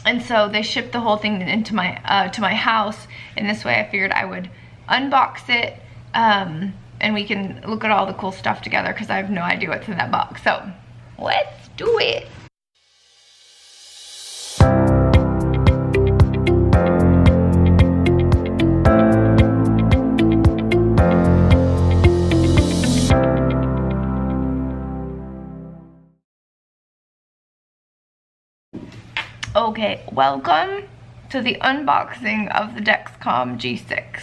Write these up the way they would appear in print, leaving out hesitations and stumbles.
And so they shipped the whole thing into my to my house, and this way I figured I would unbox it and we can look at all the cool stuff together because I have no idea what's in that box. So let's do it. Okay, welcome to the unboxing of the Dexcom G6.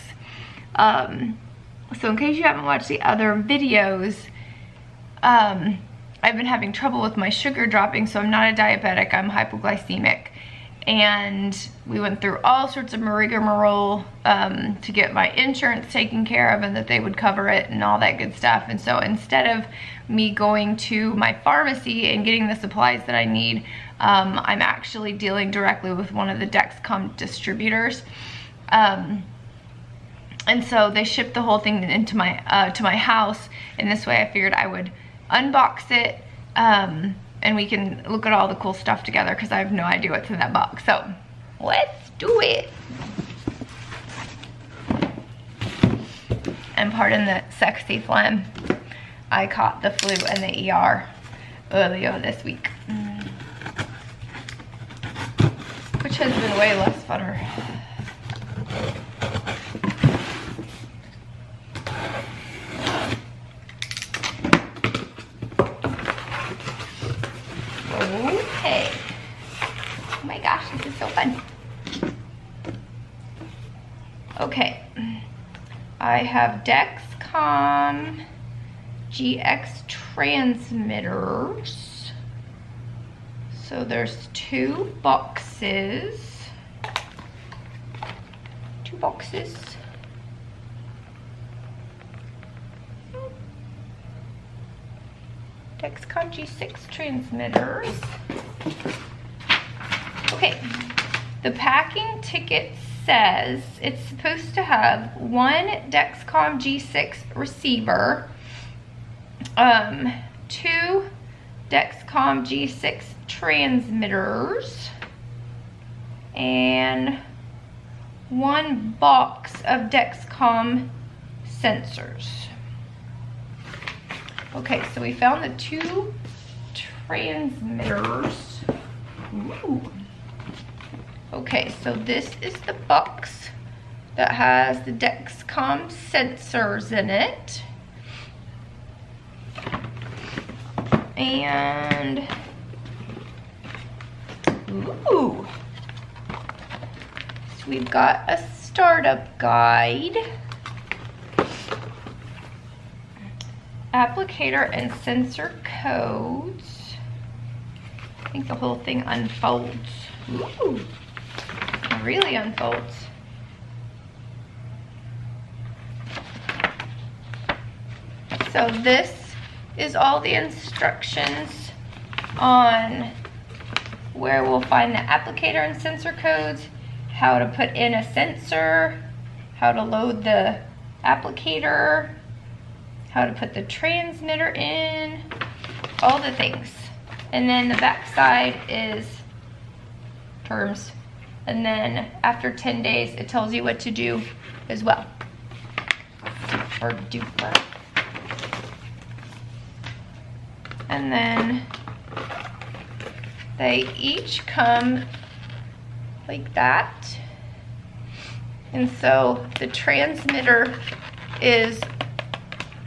So in case you haven't watched the other videos, I've been having trouble with my sugar dropping, so I'm not a diabetic, I'm hypoglycemic. And we went through all sorts of rigmarole to get my insurance taken care of and that they would cover it and all that good stuff. And so instead of me going to my pharmacy and getting the supplies that I need, I'm actually dealing directly with one of the Dexcom distributors. And so they shipped the whole thing into my to my house, and this way I figured I would unbox it and we can look at all the cool stuff together because I have no idea what's in that box. So let's do it. And pardon the sexy phlegm. I caught the flu and the ER earlier this week, which has been way less funner. Okay. Oh my gosh, this is so fun. Okay. I have Dexcom G6 transmitters. So there's two boxes. Dexcon G6 transmitters. Okay, the packing ticket says it's supposed to have one Dexcom G6 receiver, two Dexcom G6 transmitters, and one box of Dexcom sensors. Okay, so we found the two transmitters. Ooh. Okay, so this is the box that has the Dexcom sensors in it. And, ooh. So we've got a startup guide, applicator and sensor codes. I think the whole thing unfolds. Ooh, it really unfolds. So this is all the instructions on where we'll find the applicator and sensor codes, how to put in a sensor, how to load the applicator, how to put the transmitter in, all the things. And then the back side is terms. And then after 10 days, it tells you what to do as well. Super duper. And then they each come like that. And so the transmitter is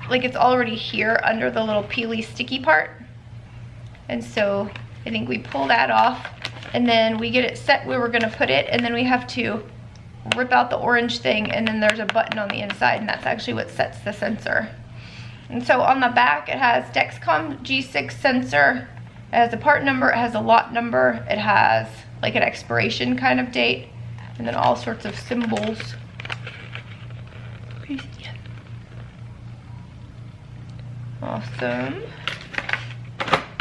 like it's already here under the little peely sticky part. And so I think we pull that off and then we get it set where we're gonna put it, and then we have to rip out the orange thing, and then there's a button on the inside, and that's actually what sets the sensor. And so on the back it has Dexcom G6 sensor. It has a part number, it has a lot number, it has like an expiration kind of date, and then all sorts of symbols. Awesome.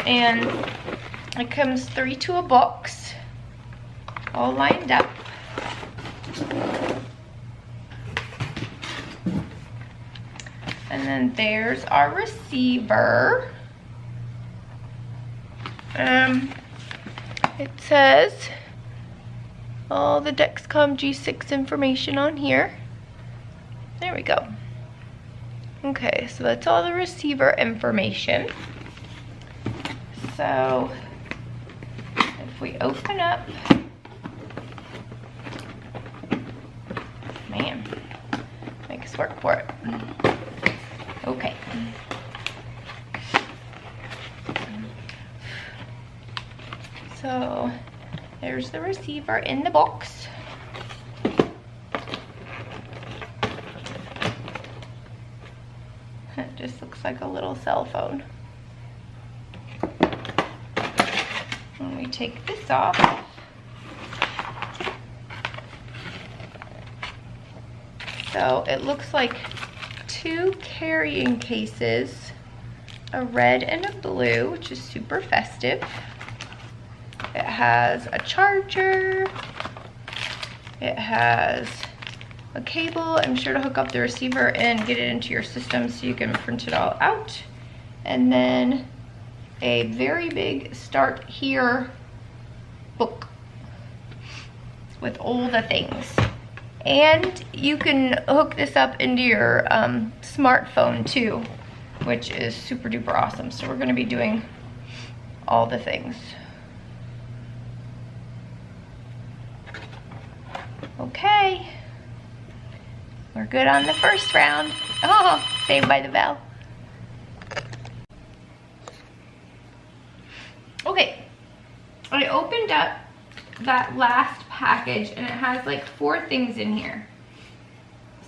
And it comes 3 to a box, all lined up. And then there's our receiver. It says all the Dexcom G6 information on here. There we go. Okay, so that's all the receiver information. So if we open up, man, make us work for it. Okay. So there's the receiver in the box. It just looks like a little cell phone. When we take this off, so it looks like 2 carrying cases, a red and a blue, which is super festive. It has a charger. It has a cable, I'm sure, to hook up the receiver and get it into your system so you can print it all out. And then a very big Start Here book with all the things. And you can hook this up into your smartphone too, which is super duper awesome. So we're gonna be doing all the things. Okay, we're good on the first round. Oh, Saved by the Bell. Okay, I opened up that last package and it has like 4 things in here.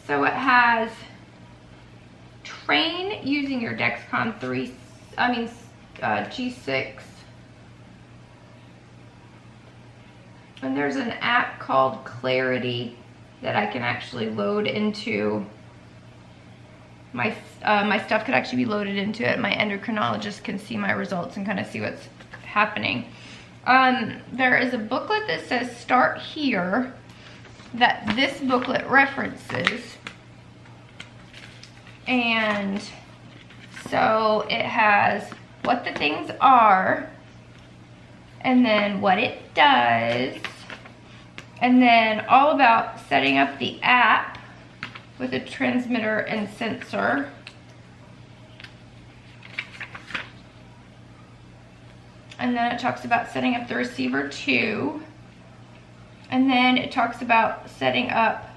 So it has train using your Dexcom G6. And there's an app called Clarity that I can actually load into my stuff could actually be loaded into it. My endocrinologist can see my results and kind of see what's happening. There is a booklet that says Start Here that this booklet references. And so it has what the things are, and then what it does, and then all about setting up the app with a transmitter and sensor. And then it talks about setting up the receiver too. And then it talks about setting up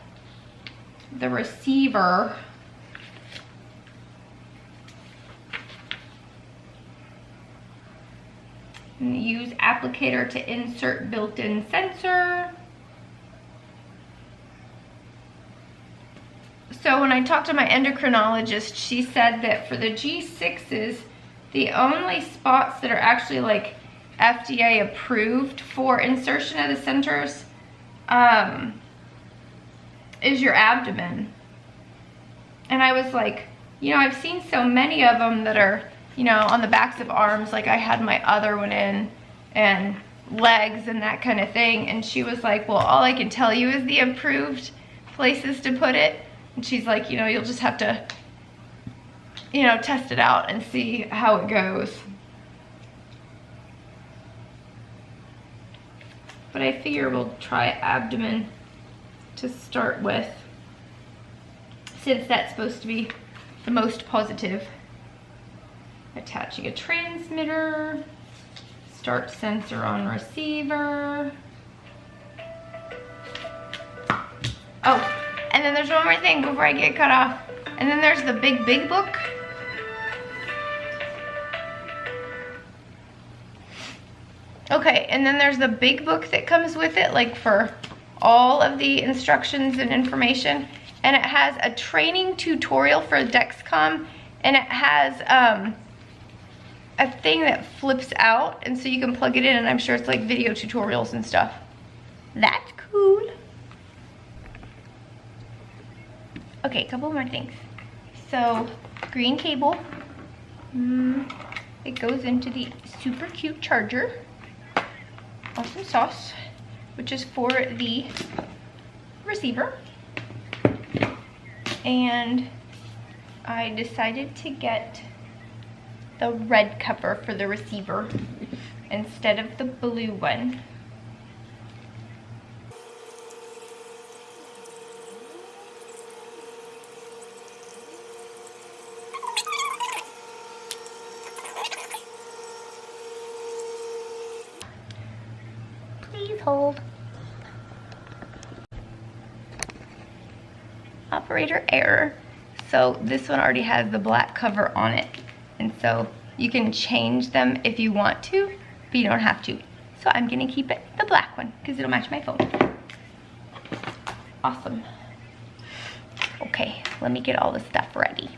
the receiver. And use applicator to insert built-in sensor. So when I talked to my endocrinologist, she said that for the G6s, the only spots that are actually like FDA approved for insertion of the sensors is your abdomen. And I was like, you know, I've seen so many of them that are, you know, on the backs of arms, like I had my other one in, and legs and that kind of thing. And she was like, well, all I can tell you is the approved places to put it. And she's like, you know, you'll just have to, you know, test it out and see how it goes. But I figure we'll try abdomen to start with, since that's supposed to be the most positive. Attaching a transmitter, start sensor on receiver. Oh, and then there's one more thing before I get cut off. And then there's the big book. Okay, and then there's the big book that comes with it, like for all of the instructions and information. And it has a training tutorial for Dexcom, and it has a thing that flips out, and so you can plug it in, and I'm sure it's like video tutorials and stuff. That's cool. Okay, a couple more things. So, green cable. It goes into the super cute charger. Awesome sauce, which is for the receiver. And I decided to get the red cover for the receiver instead of the blue one. hold. Operator error. So this one already has the black cover on it. And so you can change them if you want to, but you don't have to. So I'm gonna keep it the black one because it'll match my phone. Awesome. Okay, let me get all this stuff ready.